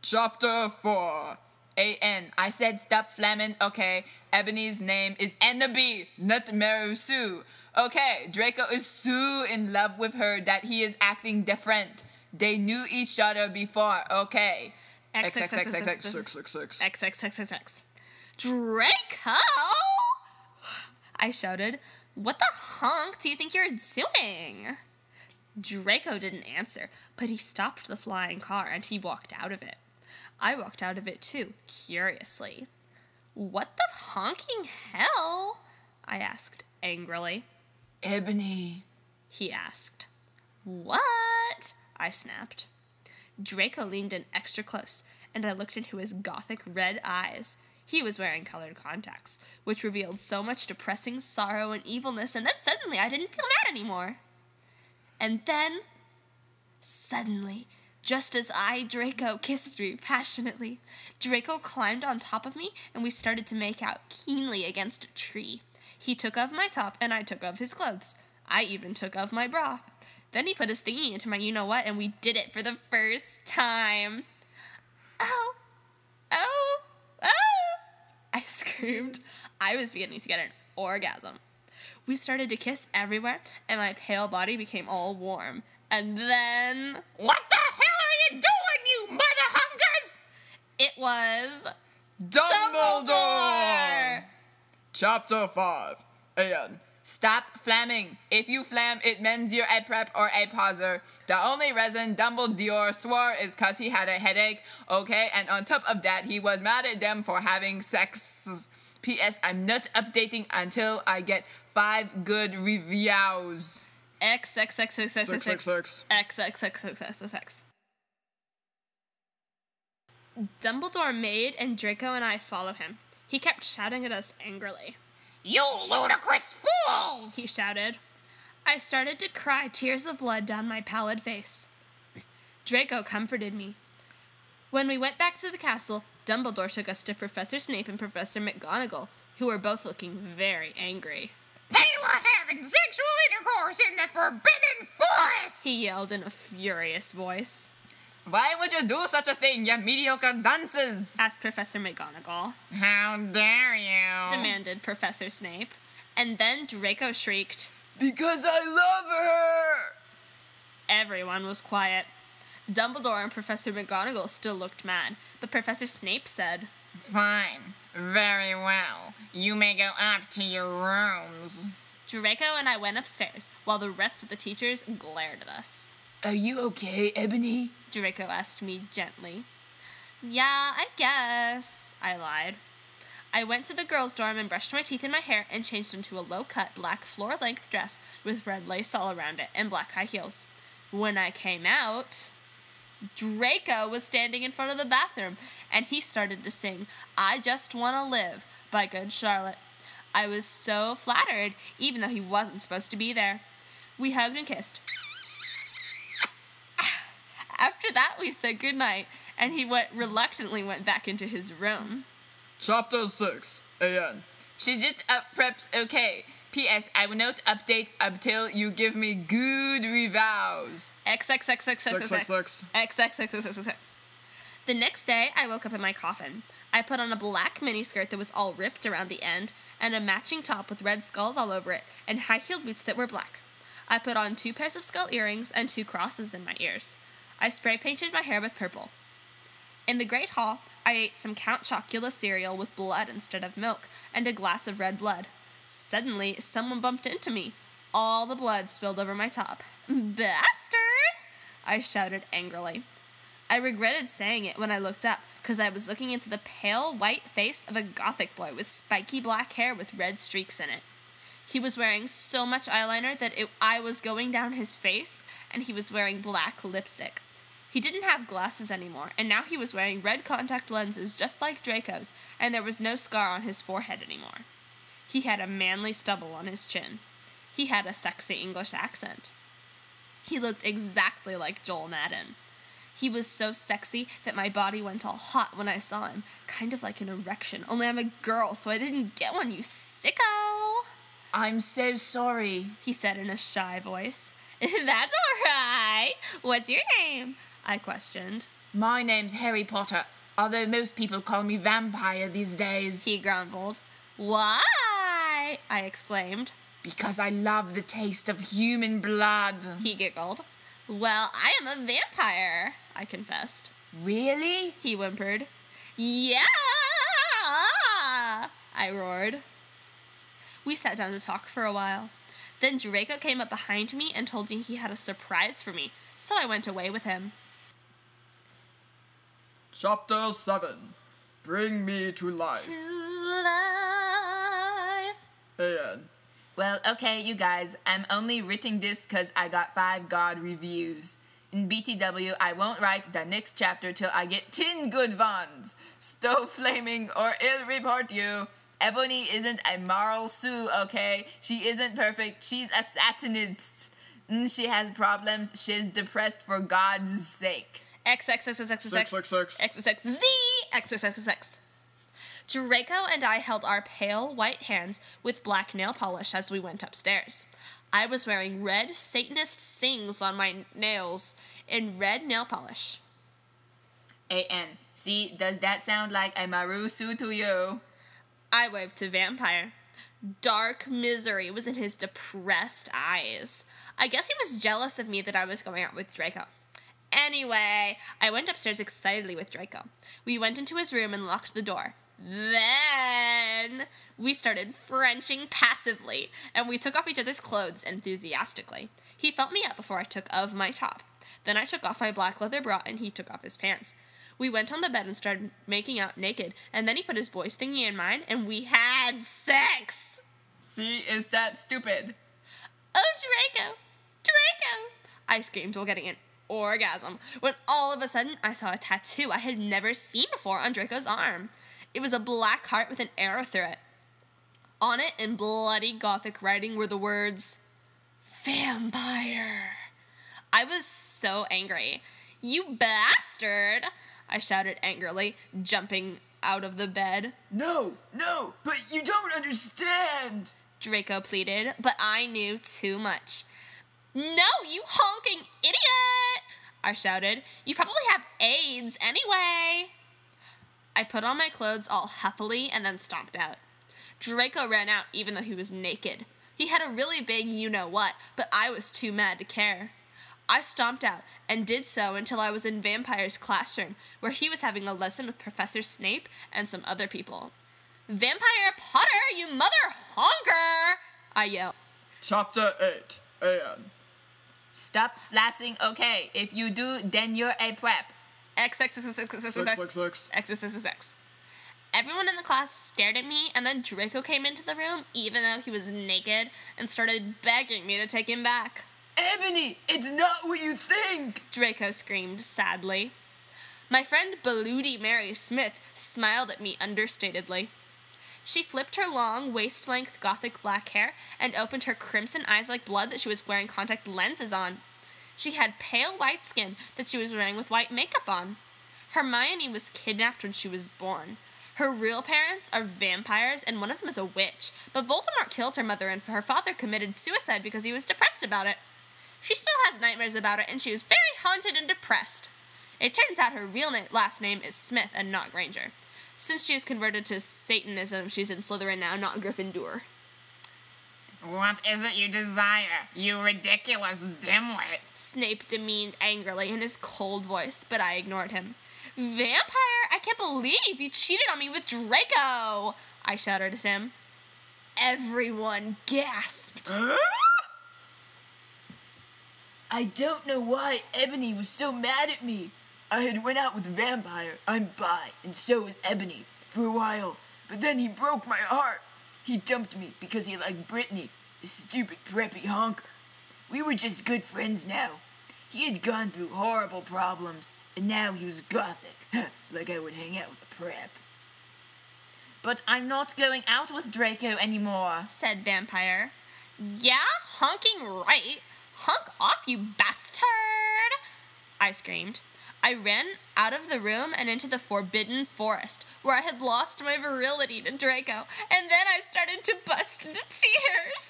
Chapter 4. A.N. I said stop flamming, okay? Ebony's name is Enoby, not Maru-Sue. Okay, Draco is so in love with her that he is acting different. They knew each other before, okay? XXXXX. Draco! I shouted. What the honk do you think you're doing? Draco didn't answer, but he stopped the flying car and he walked out of it. I walked out of it too, curiously. What the honking hell? I asked angrily. Ebony, he asked. What? I snapped. Draco leaned in extra close, and I looked into his gothic red eyes. He was wearing colored contacts, which revealed so much depressing sorrow and evilness, and then suddenly I didn't feel mad anymore. And then, suddenly, just as I, Draco, kissed me passionately, Draco climbed on top of me, and we started to make out keenly against a tree. He took off my top, and I took off his clothes. I even took off my bra. Then he put his thingy into my you-know-what, and we did it for the first time. Oh, oh, oh, I screamed. I was beginning to get an orgasm. We started to kiss everywhere, and my pale body became all warm. And then... What the hell are you doing, you mother hungers? It was... Dumbledore! Chapter 5. A.N. Stop flamming. If you flam, it means you're a prep or a pauser. The only reason Dumbledore swore is cause he had a headache, okay? And on top of that, he was mad at them for having sex. P.S. I'm not updating until I get 5 good reviews. XXXXXXXXXXXXX. Dumbledore made, and Draco and I follow him. He kept shouting at us angrily. You ludicrous fools! He shouted. I started to cry tears of blood down my pallid face. Draco comforted me. When we went back to the castle, Dumbledore took us to Professor Snape and Professor McGonagall, who were both looking very angry. They were having sexual intercourse in the Forbidden Forest! He yelled in a furious voice. Why would you do such a thing, you mediocre dunces? Asked Professor McGonagall. How dare you? Demanded Professor Snape. And then Draco shrieked, Because I love her! Everyone was quiet. Dumbledore and Professor McGonagall still looked mad, but Professor Snape said, Fine. Very well. You may go up to your rooms. Draco and I went upstairs, while the rest of the teachers glared at us. Are you okay, Ebony? Draco asked me gently. Yeah, I guess, I lied. I went to the girls' dorm and brushed my teeth and my hair and changed into a low-cut black floor-length dress with red lace all around it and black high heels. When I came out, Draco was standing in front of the bathroom, and he started to sing I Just Wanna Live by Good Charlotte. I was so flattered, even though he wasn't supposed to be there. We hugged and kissed. After that, we said goodnight, and he reluctantly went back into his room. Chapter 6. A.N. She's just up preps, okay. P.S. I will not update until you give me good reviews. XXXXXXX. The next day, I woke up in my coffin. I put on a black miniskirt that was all ripped around the end, and a matching top with red skulls all over it, and high-heeled boots that were black. I put on 2 pairs of skull earrings and 2 crosses in my ears. I spray-painted my hair with purple. In the Great Hall, I ate some Count Chocula cereal with blood instead of milk, and a glass of red blood. Suddenly, someone bumped into me. All the blood spilled over my top. Bastard! I shouted angrily. I regretted saying it when I looked up, because I was looking into the pale white face of a gothic boy with spiky black hair with red streaks in it. He was wearing so much eyeliner that I was going down his face, and he was wearing black lipstick. He didn't have glasses anymore, and now he was wearing red contact lenses just like Draco's, and there was no scar on his forehead anymore. He had a manly stubble on his chin. He had a sexy English accent. He looked exactly like Joel Madden. He was so sexy that my body went all hot when I saw him, kind of like an erection, only I'm a girl, so I didn't get one, you sicko! I'm so sorry, he said in a shy voice. That's all right. What's your name? I questioned. My name's Harry Potter, although most people call me Vampire these days. He grumbled. Why? I exclaimed. Because I love the taste of human blood. He giggled. Well, I am a vampire, I confessed. Really? He whimpered. Yeah! I roared. We sat down to talk for a while. Then Draco came up behind me and told me he had a surprise for me, so I went away with him. Chapter 7. Bring me to life. To life. A.N. Well, okay, you guys, I'm only writing this because I got 5 God reviews. In BTW, I won't write the next chapter till I get 10 good ones. Stove flaming or ill report you. Ebony isn't a moral Sue, okay? She isn't perfect. She's a satanist. She has problems. She's depressed for God's sake. XXXXXX. Draco and I held our pale white hands with black nail polish as we went upstairs. I was wearing red Satanist sings on my nails in red nail polish. A.N. See, does that sound like a Maru Sue to you? I waved to Vampire. Dark misery was in his depressed eyes. I guess he was jealous of me that I was going out with Draco. Anyway, I went upstairs excitedly with Draco. We went into his room and locked the door. Then we started Frenching passively, and we took off each other's clothes enthusiastically. He felt me up before I took off my top. Then I took off my black leather bra, and he took off his pants. We went on the bed and started making out naked, and then he put his boy's thingy in mine, and we had sex! See, is that stupid? Oh, Draco! Draco! I screamed while getting an orgasm, when all of a sudden I saw a tattoo I had never seen before on Draco's arm. It was a black heart with an arrow through it. On it, in bloody Gothic writing, were the words, Vampire. I was so angry. You bastard! I shouted angrily, jumping out of the bed. No, but you don't understand. Draco pleaded, but I knew too much. No, you honking idiot! I shouted. You probably have AIDS anyway. I put on my clothes all happily and then stomped out. Draco ran out even though he was naked. He had a really big you-know-what, but I was too mad to care. I stomped out and did so until I was in Vampire's classroom, where he was having a lesson with Professor Snape and some other people. Vampire Potter, you mother honker! I yelled. Chapter 8. A.N. Stop flashing, okay. If you do, then you're a prep. XXXXX. Everyone in the class stared at me, and then Draco came into the room, even though he was naked, and started begging me to take him back. Ebony, it's not what you think! Draco screamed sadly. My friend Bloody Mary Smith smiled at me understatedly. She flipped her long, waist-length Gothic black hair and opened her crimson eyes like blood that she was wearing contact lenses on. She had pale white skin that she was wearing with white makeup on. Hermione was kidnapped when she was born. Her real parents are vampires, and one of them is a witch, but Voldemort killed her mother and her father committed suicide because he was depressed about it. She still has nightmares about it, and she was very haunted and depressed. It turns out her real last name is Smith and not Granger. Since she is converted to Satanism, she's in Slytherin now, not Gryffindor. What is it you desire, you ridiculous dimwit? Snape demeaned angrily in his cold voice, but I ignored him. Vampire, I can't believe you cheated on me with Draco! I shouted at him. Everyone gasped. I don't know why Ebony was so mad at me. I had went out with Vampire, I'm bi, and so is Ebony, for a while, but then he broke my heart. He dumped me because he liked Brittany, a stupid preppy honker. We were just good friends now. He had gone through horrible problems, and now he was Gothic, like I would hang out with a prep. But I'm not going out with Draco anymore, said Vampire. Yeah, honking right. Honk off, you bastard! I screamed. I ran out of the room and into the forbidden forest, where I had lost my virility to Draco, and then I started to bust into tears.